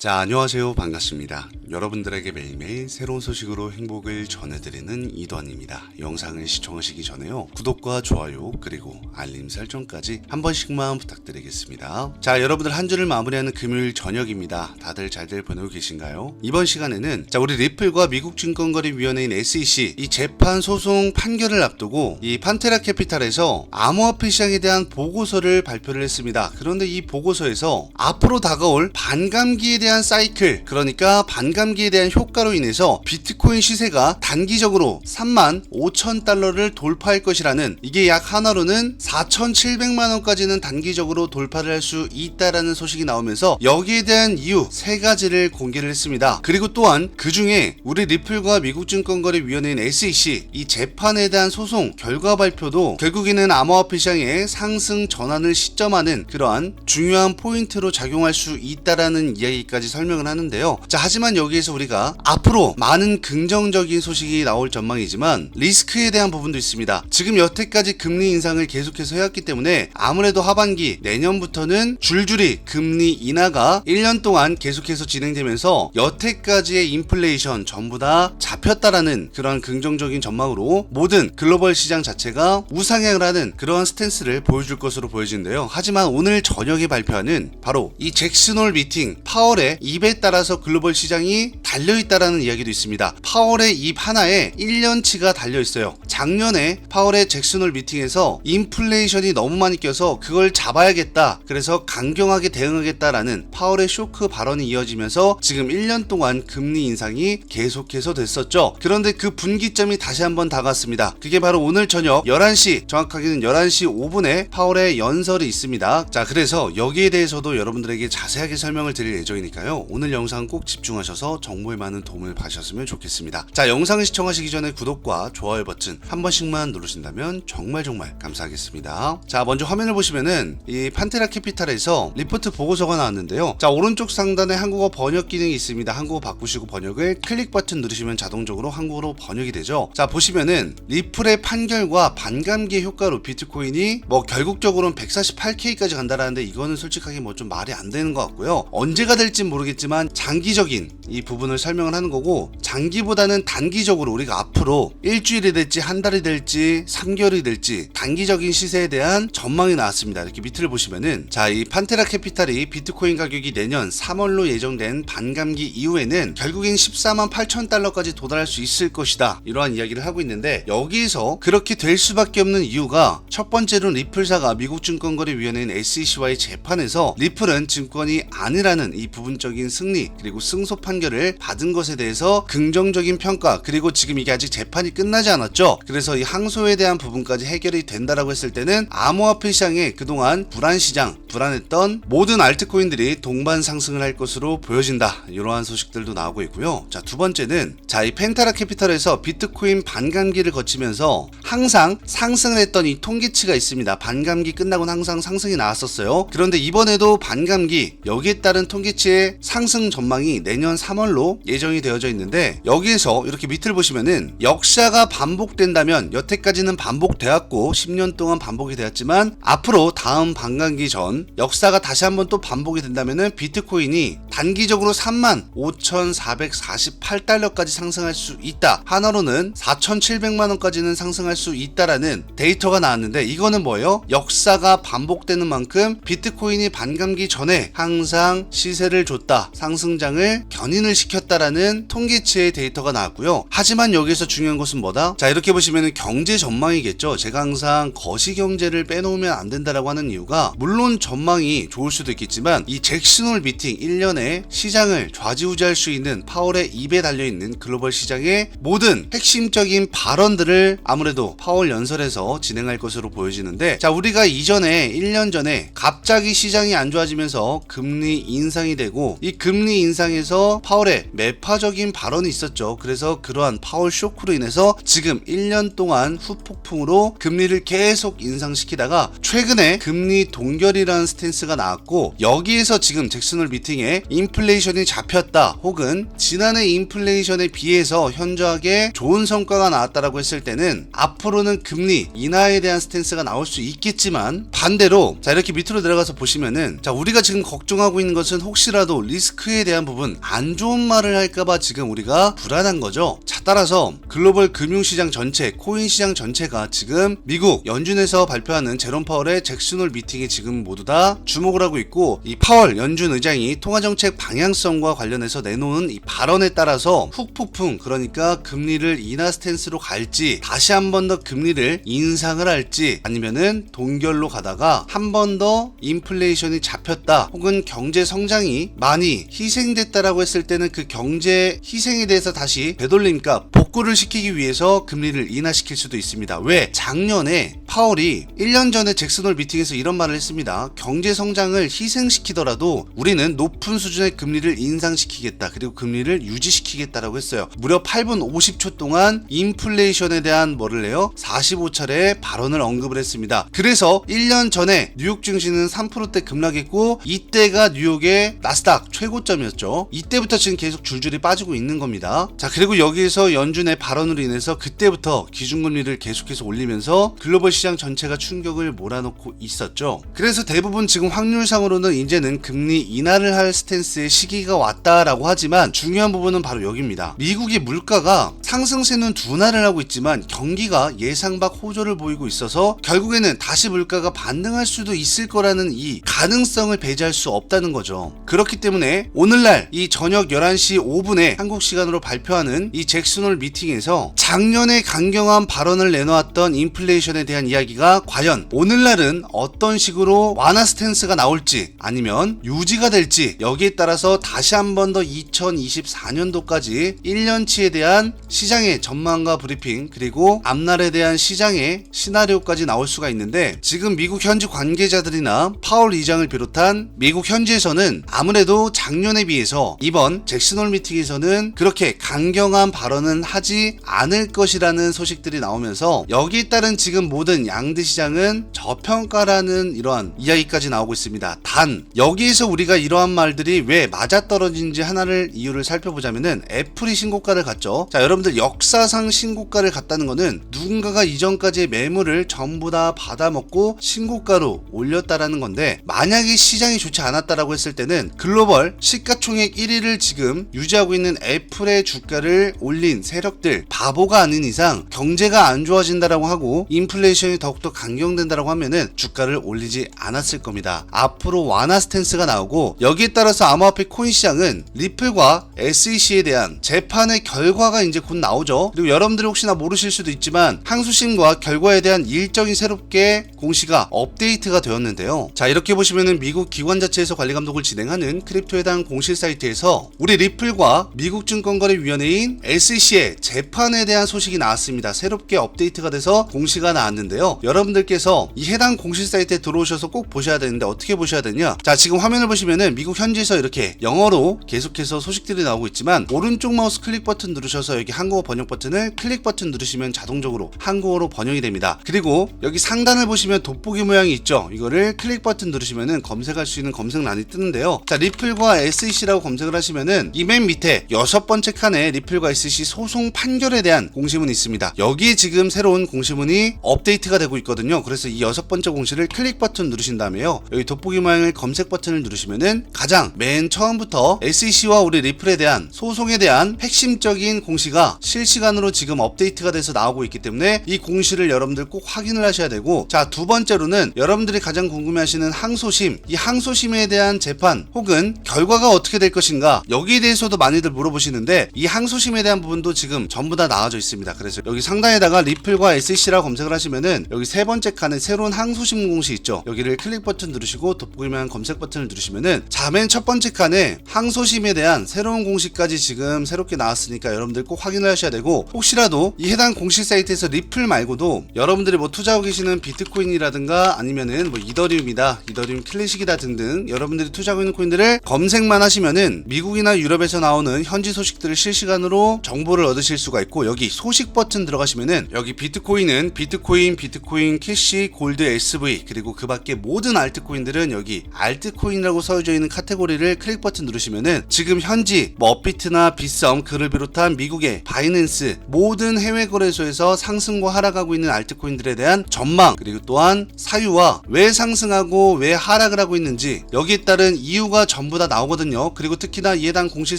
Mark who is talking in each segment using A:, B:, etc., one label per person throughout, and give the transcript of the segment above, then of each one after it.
A: 자, 안녕하세요. 반갑습니다. 여러분들에게 매일매일 새로운 소식으로 행복을 전해드리는 이도환입니다. 영상을 시청하시기 전에요, 구독과 좋아요 그리고 알림 설정까지 한 번씩만 부탁드리겠습니다. 자, 여러분들 한 주를 마무리하는 금요일 저녁입니다. 다들 잘들 보내고 계신가요? 이번 시간에는 우리 리플과 미국 증권거래위원회인 SEC 이 재판 소송 판결을 앞두고 이 판테라 캐피탈에서 암호화폐 시장에 대한 보고서를 발표를 했습니다. 그런데 이 보고서에서 앞으로 다가올 반감기에 대한 사이클, 그러니까 반감기에 대한 효과로 인해서 비트코인 시세가 단기적으로 35,000달러를 돌파할 것이라는, 이게 약 하나로는 4,700만원까지는 단기적으로 돌파를 할 수 있다라는 소식이 나오면서 여기에 대한 이유 3가지를 공개를 했습니다. 그리고 또한 그 중에 우리 리플과 미국증권거래위원회인 SEC 이 재판에 대한 소송 결과 발표도 결국에는 암호화폐 시장의 상승 전환을 시점하는 그러한 중요한 포인트로 작용할 수 있다라는 이야기까지 설명을 하는데요. 자, 하지만 여기에서 우리가 앞으로 많은 긍정적인 소식이 나올 전망이지만 리스크에 대한 부분도 있습니다. 지금 여태까지 금리 인상을 계속해서 해왔기 때문에 아무래도 하반기 내년부터는 줄줄이 금리 인하가 1년 동안 계속해서 진행되면서 여태까지의 인플레이션 전부 다 잡혔다라는 그런 긍정적인 전망으로 모든 글로벌 시장 자체가 우상향을 하는 그러한 스탠스를 보여줄 것으로 보여지는데요. 하지만 오늘 저녁에 발표하는 바로 이 잭슨홀 미팅, 파월의 입에 따라서 글로벌 시장이 달려있다라는 이야기도 있습니다. 파월의 입 하나에 1년치가 달려있어요. 작년에 파월의 잭슨홀 미팅에서 인플레이션이 너무 많이 껴서 그걸 잡아야겠다, 그래서 강경하게 대응하겠다라는 파월의 쇼크 발언이 이어지면서 지금 1년 동안 금리 인상이 계속해서 됐었죠. 그런데 그 분기점이 다시 한번 다가왔습니다. 그게 바로 오늘 저녁 11시, 정확하게는 11시 5분에 파월의 연설이 있습니다. 자, 그래서 여기에 대해서도 여러분들에게 자세하게 설명을 드릴 예정이니까요, 오늘 영상 꼭 집중하셔서 정보에 많은 도움을 받으셨으면 좋겠습니다. 자, 영상을 시청하시기 전에 구독과 좋아요 버튼 한 번씩만 누르신다면 정말 감사하겠습니다. 자, 먼저 화면을 보시면은 이 판테라 캐피탈에서 리포트 보고서가 나왔는데요. 자, 오른쪽 상단에 한국어 번역 기능이 있습니다. 한국어 바꾸시고 번역을 클릭 버튼 누르시면 자동적으로 한국어로 번역이 되죠. 자, 보시면은 리플의 판결과 반감기의 효과로 비트코인이 결국적으로는 148K까지 간다라는데, 이거는 솔직하게 좀 말이 안 되는 것 같고요. 언제가 될진 모르겠지만 장기적인 이 부분을 설명을 하는 거고, 장기보다는 단기적으로 우리가 앞으로 일주일이 될지 한 달이 될지 3개월이 될지 단기적인 시세에 대한 전망이 나왔습니다. 이렇게 밑을 보시면은, 자, 이 판테라 캐피탈이 비트코인 가격이 내년 3월로 예정된 반감기 이후에는 결국엔 148,000달러까지 도달할 수 있을 것이다, 이러한 이야기를 하고 있는데, 여기에서 그렇게 될 수밖에 없는 이유가 첫 번째로는 리플사가 미국 증권거래위원회인 SEC와의 재판에서 리플은 증권이 아니라는 이 부분적인 승리 그리고 승소 판결을 받은 것에 대해서 긍정적인 평가, 그리고 지금 이게 아직 재판이 끝나지 않았죠. 그래서 이 항소에 대한 부분까지 해결이 된다라고 했을 때는 암호화폐 시장에 그동안 불안했던 모든 알트코인들이 동반 상승을 할 것으로 보여진다, 이러한 소식들도 나오고 있고요. 자, 두 번째는 이 펜테라 캐피탈에서 비트코인 반감기를 거치면서 항상 상승을 했던 이 통계치가 있습니다. 반감기 끝나고는 항상 상승이 나왔었어요. 그런데 이번에도 반감기, 여기에 따른 통계치의 상승 전망이 내년 3월로 예정이 되어져 있는데, 여기에서 이렇게 밑을 보시면은 역사가 반복된다면, 여태까지는 반복되었고 10년 동안 반복이 되었지만 앞으로 다음 반감기 전 역사가 다시 한번 또 반복이 된다면은 비트코인이 단기적으로 35,448달러까지 상승할 수 있다, 하나로는 4,700만원까지는 상승할 수 있다라는 데이터가 나왔는데, 이거는 뭐예요? 역사가 반복되는 만큼 비트코인이 반감기 전에 항상 시세를 줬다, 상승장을 견인을 시켰다라는 통계치의 데이터가 나왔고요. 하지만 여기서 중요한 것은 뭐다? 자, 이렇게 보시면 경제 전망이겠죠. 제가 항상 거시경제를 빼놓으면 안 된다라고 하는 이유가, 물론 전망이 좋을 수도 있겠지만 이 잭슨홀 미팅 1년에 시장을 좌지우지할 수 있는 파월의 입에 달려있는 글로벌 시장의 모든 핵심적인 발언들을 아무래도 파월 연설에서 진행할 것으로 보여지는데, 자, 우리가 이전에 1년 전에 갑자기 시장이 안 좋아지면서 금리 인상이 되고, 이 금리 인상에서 파월의 매파적인 발언이 있었죠. 그래서 그러한 파월 쇼크로 인해서 지금 1년 동안 후폭풍으로 금리를 계속 인상시키다가 최근에 금리 동결이라는 스탠스가 나왔고, 여기에서 지금 잭슨홀 미팅에 인플레이션이 잡혔다, 혹은 지난해 인플레이션에 비해서 현저하게 좋은 성과가 나왔다라고 했을 때는 앞으로는 금리 인하에 대한 스탠스가 나올 수 있겠지만, 반대로 자 이렇게 밑으로 내려가서 보시면은, 자 우리가 지금 걱정하고 있는 것은 혹시라도 리스크에 대한 부분, 안 좋은 말을 할까봐 지금 우리가 불안한 거죠. 자 따라서 글로벌 금융시장 전체, 코인 시장 전체가 지금 미국 연준에서 발표하는 제롬 파월의 잭슨홀 미팅에 지금 모두 다 주목을 하고 있고, 이 파월 연준 의장이 통화정책 방향성과 관련해서 내놓은 이 발언에 따라서 훅폭풍, 그러니까 금리를 인하 스탠스로 갈지, 다시 한 번 더 금리를 인상을 할지, 아니면은 동결로 가다가 한 번 더 인플레이션이 잡혔다, 혹은 경제 성장이 많이 희생됐다라고 했을 때는 그 경제 희생에 대해서 다시 되돌림과 복구를 시키기 위해서 금리를 인하시킬 수도 있습니다. 왜? 작년에 파월이 1년 전에 잭슨홀 미팅에서 이런 말을 했습니다. 경제 성장을 희생시키더라도 우리는 높은 수준의 금리를 인상시키겠다, 그리고 금리를 유지시키겠다라고 했어요. 무려 8분 50초 동안 인플레이션에 대한 뭐를 해요? 45차례의 발언을 언급을 했습니다. 그래서 1년 전에 뉴욕 증시는 3%대 급락했고, 이때가 뉴욕의 나스닥 최고점이었죠. 이때부터 지금 계속 줄줄이 빠지고 있는 겁니다. 자 그리고 여기에서 연준의 발언으로 인해서 그때부터 기준금리를 계속해서 올리면서 글로벌 시장 전체가 충격을 몰아넣고 있었죠. 그래서 대부분 지금 확률상으로는 이제는 금리 인하를 할 스탠스의 시기가 왔다라고 하지만, 중요한 부분은 바로 여기입니다. 미국의 물가가 상승세는 둔화를 하고 있지만 경기가 예상 밖 호조를 보이고 있어서 결국에는 다시 물가가 반등할 수도 있을 거라는 이 가능성을 배제할 수 없다는 거죠. 그렇기 때문에 오늘날 이 저녁 11시 5분에 한국 시간으로 발표하는 이 잭슨홀 미팅에서 작년에 강경한 발언을 내놓았던 인플레이션에 대한 이야기가 과연 오늘날은 어떤 식으로 완화 스탠스가 나올지, 아니면 유지가 될지, 여기에 따라서 다시 한 번 더 2024년도까지 1년치에 대한 시장의 전망과 브리핑, 그리고 앞날에 대한 시장의 시나리오까지 나올 수가 있는데, 지금 미국 현지 관계자들이나 파월 의장을 비롯한 미국 현지에서는 아무래도 작년에 비해서 이번 잭슨홀 미팅에서는 그렇게 강경한 발언은 하지 않을 것이라는 소식들이 나오면서, 여기에 따른 지금 모든 양대 시장은 저평가라는 이러한 이야기까지 나오고 있습니다. 단 여기에서 우리가 이러한 말들이 왜 맞아떨어진지 하나를 이유를 살펴보자면은, 애플이 신고가를 갔죠. 자 여러분들, 역사상 신고가를 갔다는 거는 누군가가 이전까지의 매물을 전부 다 받아먹고 신고가로 올렸다라는 건데, 만약에 시장이 좋지 않았다라고 했을 때는 글로벌 시가총액 1위를 지금 유지하고 있는 애플의 주가를 올린 세력들 바보가 아닌 이상, 경제가 안 좋아진다라고 하고 인플레이션이 더욱더 강경된다라고 하면은 주가를 올리지 않았을 겁니다. 앞으로 완화 스탠스가 나오고, 여기에 따라서 암호화폐 코인 시장은 리플과 SEC에 대한 재판의 결과가 이제 곧 나오죠. 그리고 여러분들이 혹시나 모르실 수도 있지만 항소심과 결과에 대한 일정이 새롭게 공시가 업데이트가 되었는데요. 자 이렇게 보시면은 미국 기관 자체에서 관리 감독을 진행하는 크립토에 대한 공식 사이트에서 우리 리플과 미국 증권거래위원회인 SEC의 재판에 대한 소식이 나왔습니다. 새롭게 업데이트가 돼서 공시가 나왔는데요. 여러분들께서 이 해당 공식 사이트에 들어오셔서 꼭 보셔야 되는데, 어떻게 보셔야 되냐? 자 지금 화면을 보시면은 미국 현지에서 이렇게 영어로 계속해서 소식들이 나오고 있지만, 오른쪽 마우스 클릭 버튼 누르셔서 여기 한국어 번역 버튼을 클릭 버튼 누르시면 자동적으로 한국어로 번역이 됩니다. 그리고 여기 상단을 보시면 돋보기 모양이 있죠. 이거를 클릭 버튼 누르시면은 검색할 수 있는 검색란이 뜨는데요. 자 리플과 SEC라고 검색을 하시면은 이 맨 밑에 6번째 칸에 리플과 SEC 소송 판결에 대한 공시문이 있습니다. 여기에 지금 새로운 공시문이 업데이트가 되고 있거든요. 그래서 이 6번째 공시를 클릭 버튼 누르신 다음에요, 여기 돋보기 모양을 검색 버튼을 누르시면은 가장 맨 처음부터 SEC와 우리 리플에 대한 소송에 대한 핵심적인 공시가 실시간으로 지금 업데이트가 돼서 나오고 있기 때문에 이 공시를 여러분들 꼭 확인을 하셔야 되고, 자 두 번째로는 여러분들이 가장 궁금해하시는 항소심, 이 항소심에 대한 재판 혹은 결과가 어떻게 될 것인가, 여기에 대해서도 많이들 물어보시는데, 이 항소심에 대한 부분은 아이콘도 지금 전부 다 나와져 있습니다. 그래서 여기 상단에다가 리플과 SEC라고 검색을 하시면은 여기 세 번째 칸에 새로운 항소심 공시 있죠. 여기를 클릭 버튼 누르시고 돋보이면 검색 버튼을 누르시면은 자, 맨 첫 번째 칸에 항소심에 대한 새로운 공시까지 지금 새롭게 나왔으니까 여러분들 꼭 확인을 하셔야 되고, 혹시라도 이 해당 공시 사이트에서 리플 말고도 여러분들이 뭐 투자하고 계시는 비트코인이라든가 아니면은 뭐 이더리움이다, 이더리움 클래식이다 등등 여러분들이 투자하고 있는 코인들을 검색만 하시면은 미국이나 유럽에서 나오는 현지 소식들을 실시간으로 정보를 얻으실 수가 있고, 여기 소식 버튼 들어가시면은 여기 비트코인은 비트코인, 비트코인 캐시, 골드, SV 그리고 그 밖에 모든 알트코인들은 여기 알트코인이라고 써져 있는 카테고리를 클릭 버튼 누르시면은 지금 현지 뭐 업비트나 빗썸 그를 비롯한 미국의 바이낸스 모든 해외 거래소에서 상승과 하락하고 있는 알트코인들에 대한 전망, 그리고 또한 사유와 왜 상승하고 왜 하락을 하고 있는지 여기에 따른 이유가 전부 다 나오거든요. 그리고 특히나 이 해당 공식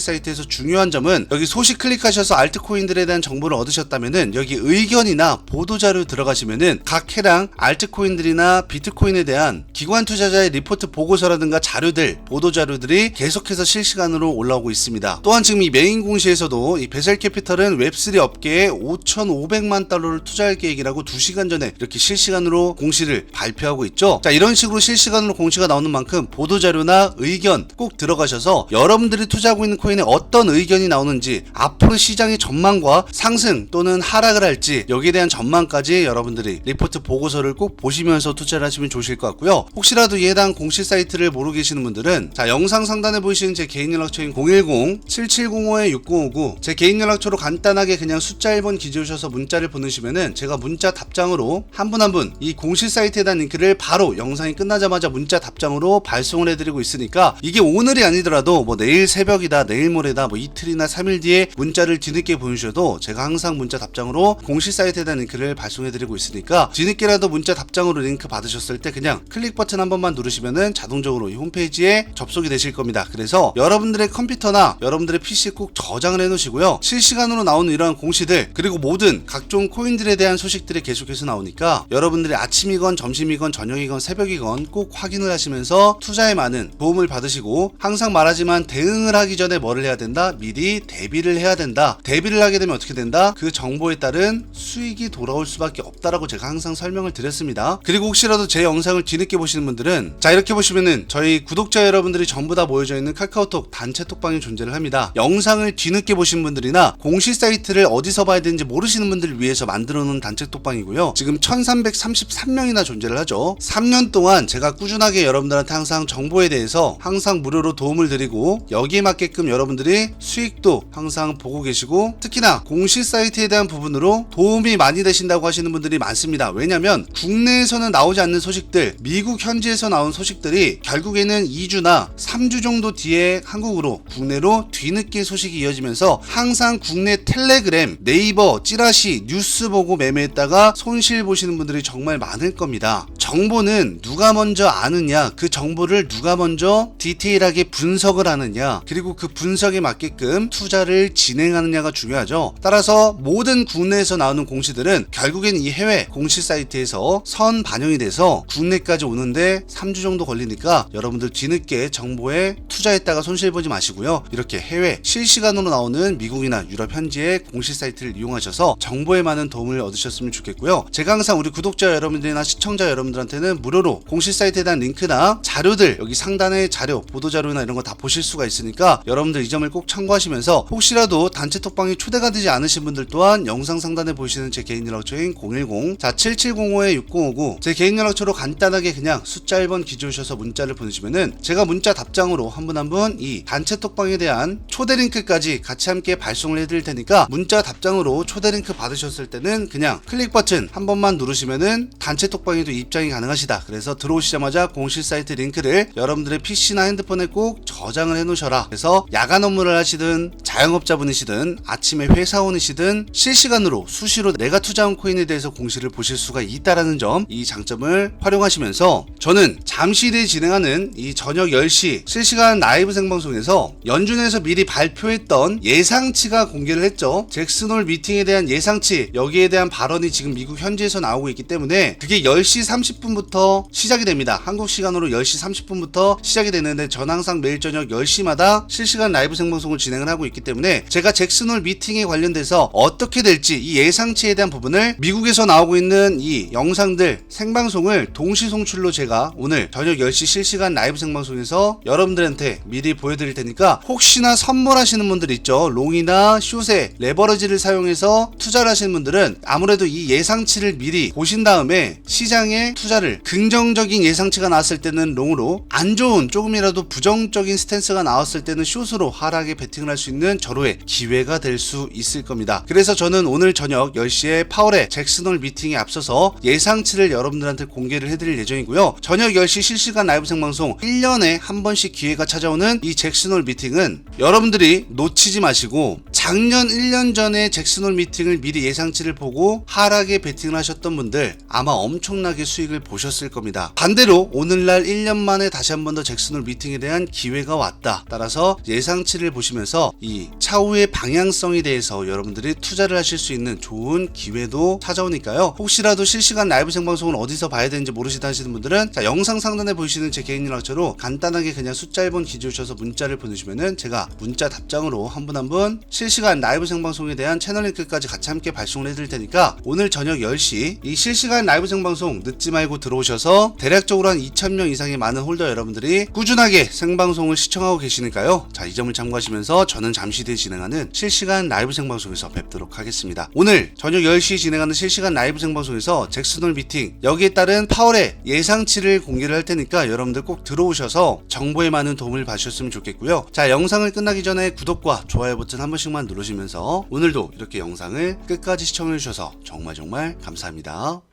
A: 사이트에서 중요한 점은 여기 소식 클릭하셔서 알트코인들에 대한 정보를 얻으셨다면은 여기 의견이나 보도자료 들어가시면은 각 해당 알트코인들이나 비트코인에 대한 기관 투자자의 리포트 보고서라든가 자료들, 보도자료들이 계속해서 실시간으로 올라오고 있습니다. 또한 지금 이 메인 공시에서도 이 베셀 캐피털은 웹3 업계에 5,500만 달러를 투자할 계획이라고 2시간 전에 이렇게 실시간으로 공시를 발표하고 있죠. 자, 이런 식으로 실시간으로 공시가 나오는 만큼 보도자료나 의견 꼭 들어가셔서 여러분들이 투자하고 있는 코인에 어떤 의견이 나오는지, 앞으로 시장의 전망과 상승 또는 하락을 할지 여기에 대한 전망까지 여러분들이 리포트 보고서를 꼭 보시면서 투자를 하시면 좋으실 것 같고요. 혹시라도 이 해당 공시 사이트를 모르고 계시는 분들은 자, 영상 상단에 보이시는 제 개인 연락처인 010-7705-6059 제 개인 연락처로 간단하게 그냥 숫자 1번 기재하셔서 문자를 보내시면은 제가 문자 답장으로 한 분 한 분 이 공시 사이트에 대한 링크를 바로 영상이 끝나자마자 문자 답장으로 발송을 해드리고 있으니까, 이게 오늘이 아니더라도 뭐 내일 새벽이다, 내일 모레다, 뭐 이틀이나 3일 뒤에 문자를 뒤늦게 보내주셔도 제가 항상 문자 답장으로 공시 사이트에 대한 링크를 발송해드리고 있으니까, 뒤늦게라도 문자 답장으로 링크 받으셨을 때 그냥 클릭 버튼 한 번만 누르시면은 자동적으로 이 홈페이지에 접속이 되실 겁니다. 그래서 여러분들의 컴퓨터나 여러분들의 PC 꼭 저장을 해놓으시고요. 실시간으로 나오는 이러한 공시들 그리고 모든 각종 코인들에 대한 소식들이 계속해서 나오니까 여러분들이 아침이건 점심이건 저녁이건 새벽이건 꼭 확인을 하시면서 투자에 많은 도움을 받으시고, 항상 말하지만 대응을 하기 전에 뭐를 해야 된다? 미리 대비를 해야 된다. 대비를 하게 되면 어떻게 된다? 그 정보에 따른 수익이 돌아올 수밖에 없다라고 제가 항상 설명을 드렸습니다. 그리고 혹시라도 제 영상을 뒤늦게 보시는 분들은 자, 이렇게 보시면은 저희 구독자 여러분들이 전부 다 모여져 있는 카카오톡 단체 톡방이 존재를 합니다. 영상을 뒤늦게 보신 분들이나 공시 사이트를 어디서 봐야 되는지 모르시는 분들을 위해서 만들어 놓은 단체 톡방이고요. 지금 1333명이나 존재를 하죠. 3년 동안 제가 꾸준하게 여러분들한테 항상 정보에 대해서 항상 무료로 도움을 드리고, 여기에 맞게끔 여러분들이 수익도 항상 보고 계시고, 특히나 공시 사이트에 대한 부분으로 도움이 많이 되신다고 하시는 분들이 많습니다. 왜냐면 국내에서는 나오지 않는 소식들, 미국 현지에서 나온 소식들이 결국에는 2주나 3주 정도 뒤에 한국으로, 국내로 뒤늦게 소식이 이어지면서 항상 국내 텔레그램, 네이버, 찌라시, 뉴스 보고 매매했다가 손실 보시는 분들이 정말 많을 겁니다. 정보는 누가 먼저 아느냐, 그 정보를 누가 먼저 디테일하게 분석을 하느냐, 그리고 그 분석에 맞게끔 투자를 진행하느냐가 중요하죠. 따라서 모든 국내에서 나오는 공시들은 결국엔 이 해외 공시 사이트에서 선 반영이 돼서 국내까지 오는데 3주 정도 걸리니까 여러분들 뒤늦게 정보에 투자했다가 손실 보지 마시고요. 이렇게 해외 실시간으로 나오는 미국이나 유럽 현지의 공시 사이트를 이용하셔서 정보에 많은 도움을 얻으셨으면 좋겠고요. 제가 항상 우리 구독자 여러분들이나 시청자 여러분들한테는 무료로 공시 사이트에 대한 링크나 자료들, 여기 상단에 자료, 보도자료나 이런 거 다 보실 수가 있으니까 여러분들 이 점을 꼭 참고하시면서, 혹시라도 단체 톡방에 초대가 되지 않으신 분들 또한 영상 상단에 보시는 제 개인 연락처인 010-7705-6059 제 개인 연락처로 간단하게 그냥 숫자 1번 기재하셔서 문자를 보내시면은 제가 문자 답장으로 한 분 한 분 이 단체 톡방에 대한 초대 링크까지 같이 함께 발송을 해드릴 테니까, 문자 답장으로 초대 링크 받으셨을 때는 그냥 클릭 버튼 한 번만 누르시면은 단체 톡방에도 입장이 가능하시다. 그래서 들어오시자마자 공시 사이트 링크를 여러분들의 PC나 핸드폰에 꼭 저장을 해 놓으셔라. 그래서 야간 업무를 하시든 자영업자분이시든 아침에 회사원이시든 실시간으로 수시로 내가 투자한 코인에 대해서 공시를 보실 수가 있다라는 점, 이 장점을 활용하시면서 저는 잠시 뒤에 진행하는 이 저녁 10시 실시간 라이브 생방송에서 연준에서 미리 발표했던 예상치가 공개를 했죠. 잭슨홀 미팅에 대한 예상치, 여기에 대한 발언이 지금 미국 현지에서 나오고 있기 때문에 그게 10시 30분부터 시작이 됩니다. 한국 시간으로 10시 30분부터 시작이 되는데 전 항상 매일 저녁 10시마다 실시간 라이브 생방송을 진행을 하고 있기 때문에 제가 잭슨 잭슨홀 미팅에 관련돼서 어떻게 될지 이 예상치에 대한 부분을 미국에서 나오고 있는 이 영상들 생방송을 동시 송출로 제가 오늘 저녁 10시 실시간 라이브 생방송에서 여러분들한테 미리 보여드릴 테니까 혹시나 선물하시는 분들 있죠. 롱이나 숏에 레버리지를 사용해서 투자를 하시는 분들은 아무래도 이 예상치를 미리 보신 다음에 시장에 투자를 긍정적인 예상치가 나왔을 때는 롱으로 안 좋은 조금이라도 부정적인 스탠스가 나왔을 때는 숏으로 하락에 베팅을 할 수 있는 절호의 기회가 될 수 있을 겁니다. 그래서 저는 오늘 저녁 10시에 파월의 잭슨홀 미팅에 앞서서 예상치를 여러분들한테 공개를 해드릴 예정이고요. 저녁 10시 실시간 라이브 생방송 1년에 한 번씩 기회가 찾아오는 이 잭슨홀 미팅은 여러분들이 놓치지 마시고 작년 1년 전에 잭슨홀 미팅을 미리 예상치를 보고 하락에 베팅을 하셨던 분들 아마 엄청나게 수익을 보셨을 겁니다. 반대로 오늘날 1년 만에 다시 한 번 더 잭슨홀 미팅에 대한 기회가 왔다. 따라서 예상치를 보시면서 이 차후의 방향성에 대해서 여러분들이 투자를 하실 수 있는 좋은 기회도 찾아오니까요. 혹시라도 실시간 라이브 생방송을 어디서 봐야 되는지 모르시다 하시는 분들은 자, 영상 상단에 보이시는 제 개인 연락처로 간단하게 그냥 숫자 1번 기재 주셔서 문자를 보내주시면은 제가 문자 답장으로 한 분 한 분 실시간 라이브 생방송에 대한 채널 링크까지 같이 함께 발송을 해드릴 테니까 오늘 저녁 10시 이 실시간 라이브 생방송 늦지 말고 들어오셔서 대략적으로 한 2,000명 이상의 많은 홀더 여러분들이 꾸준하게 생방송을 시청하고 계시니까요. 자, 이 점을 참고하시면서 저는 잠시 뒤에 진행하는 실시간 라이브 생방송에서 뵙도록 하겠습니다. 오늘 저녁 10시 진행하는 실시간 라이브 생방송에서 잭슨홀 미팅 여기에 따른 파월의 예상치를 공개를 할 테니까 여러분들 꼭 들어오셔서 정보에 많은 도움을 받으셨으면 좋겠고요. 자, 영상을 끝나기 전에 구독과 좋아요 버튼 한 번씩만 누르시면서 오늘도 이렇게 영상을 끝까지 시청해 주셔서 정말 감사합니다.